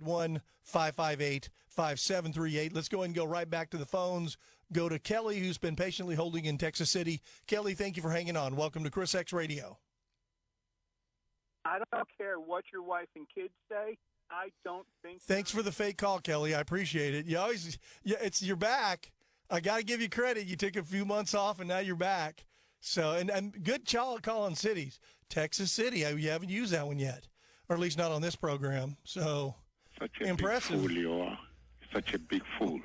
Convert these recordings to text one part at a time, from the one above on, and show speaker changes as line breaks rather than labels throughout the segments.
1-558-5738. Let's go ahead and go right back to the phones. Go to Kelly, who's been patiently holding in Texas City. Kelly, thank you for hanging on. Welcome to Chris X Radio.
I don't care what your wife and kids say. I don't think.
Thanks for the fake call, Kelly. I appreciate it. You're back. I got to give you credit. You took a few months off, and now you're back. So, and good call on cities. Texas City, you haven't used that one yet, or at least not on this program. So,
such a
impressive.
Big fool you are. Such a big fool.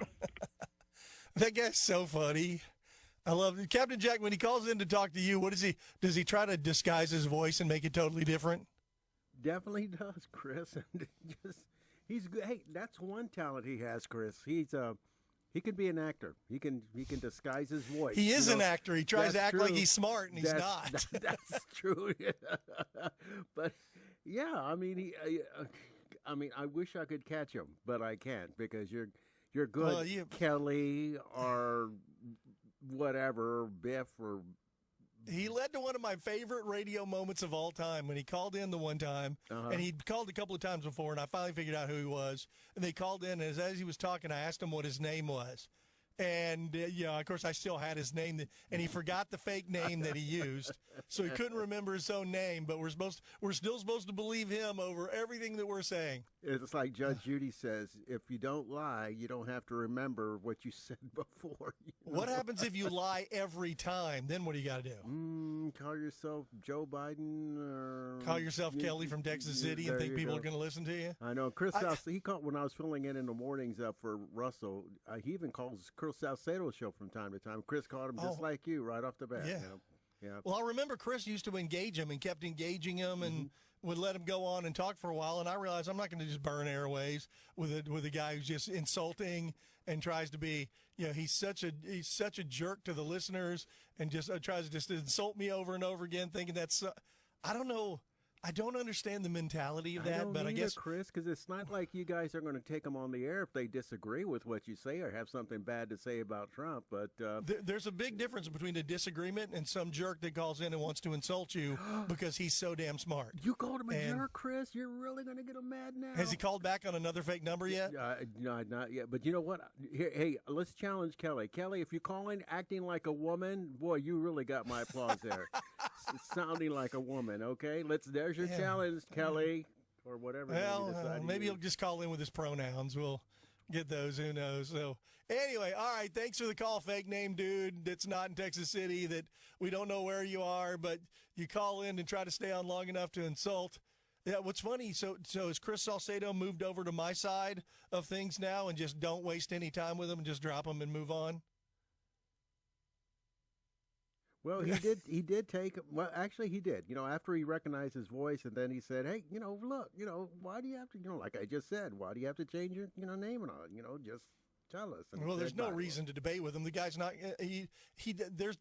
That guy's so funny. I love it. Captain Jack, when he calls in to talk to you, does he try to disguise his voice and make it totally different?
Definitely does, Chris. And he's good. Hey, that's one talent he has, Chris. He can be an actor. He can disguise his voice.
He is an actor. He tries to act like he's smart, and he's not.
That's true. But yeah, I mean, I wish I could catch him, but I can't because you're good, well, Kelly, or whatever, Biff, or.
He led to one of my favorite radio moments of all time when he called in the one time, and he'd called a couple of times before, and I finally figured out who he was. And they called in, and as he was talking, I asked him what his name was. And, of course, I still had his name, and he forgot the fake name that he used, so he couldn't remember his own name. But we're still supposed to believe him over everything that we're saying.
It's like Judge Judy says, if you don't lie, you don't have to remember what you said before.
What happens if you lie every time? Then what do you got to do?
Call yourself Joe Biden, or
call yourself Kelly from Texas City and think people are going to listen to you?
I know. He called when I was filling in the mornings up for Russell. He even calls Chris Salcedo's show from time to time. Chris called him just like you right off the bat.
Yeah.
Yeah.
Well, I remember Chris used to engage him and kept engaging him and would let him go on and talk for a while. And I realized I'm not going to just burn airways with a guy who's just insulting and tries to be, he's such a jerk to the listeners and just tries to just insult me over and over again, thinking that's, I don't know. I don't understand the mentality of that, but I guess,
Chris, because it's not like you guys are going to take them on the air if they disagree with what you say or have something bad to say about Trump. But
there's a big difference between a disagreement and some jerk that calls in and wants to insult you because he's so damn smart.
You called him a jerk, Chris? You're really going to get him mad now?
Has he called back on another fake number yet?
No, not yet. But you know what? Hey, let's challenge Kelly. Kelly, if you call in acting like a woman, boy, you really got my applause there. Sounding like a woman, okay? There's your challenge, Kelly, or whatever.
Well, maybe he'll just call in with his pronouns. We'll get those. Who knows? So anyway, all right. Thanks for the call, fake name dude. That's not in Texas City. That we don't know where you are, but you call in and try to stay on long enough to insult. Yeah. What's funny? So has Chris Salcedo moved over to my side of things now and just don't waste any time with him and just drop him and move on?
Well, he did take. Well, actually, he did. After he recognized his voice, and then he said, "Hey, look, why do you have to, like I just said, why do you have to change your, name and all? Just tell us." And
well, there's no reason to debate with him. The guy's not.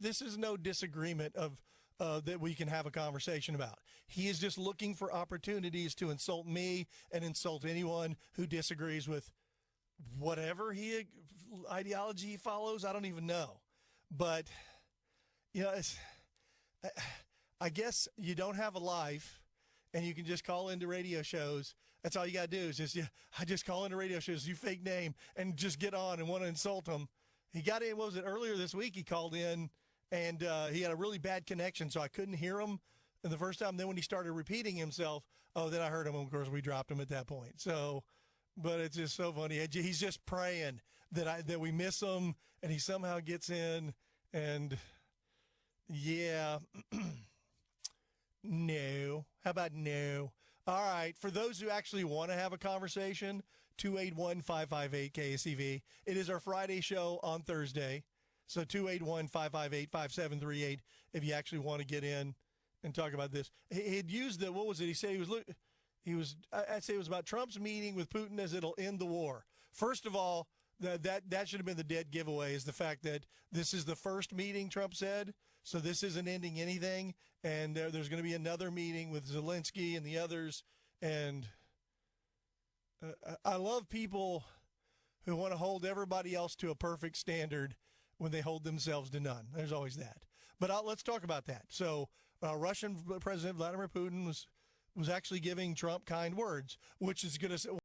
This is no disagreement of that we can have a conversation about. He is just looking for opportunities to insult me and insult anyone who disagrees with whatever ideology he follows. I don't even know, but. I guess you don't have a life and you can just call into radio shows. That's all you got to do is I just call into radio shows, you fake name, and just get on and want to insult them. He got in, what was it, earlier this week he called in and he had a really bad connection, so I couldn't hear him the first time. Then when he started repeating himself, then I heard him. Of course, we dropped him at that point. So, but it's just so funny. He's just praying that we miss him and he somehow gets in and... Yeah. No. How about no? All right. For those who actually want to have a conversation, 281-558-KSEV. It is our Friday show on Thursday. So 281-558-5738 if you actually want to get in and talk about this. He'd used what was it? He said I'd say it was about Trump's meeting with Putin as it'll end the war. First of all, that should have been the dead giveaway is the fact that this is the first meeting, Trump said. So this isn't ending anything, and there's going to be another meeting with Zelensky and the others. And I love people who want to hold everybody else to a perfect standard when they hold themselves to none. There's always that. But let's talk about that. So Russian President Vladimir Putin was actually giving Trump kind words, which is going to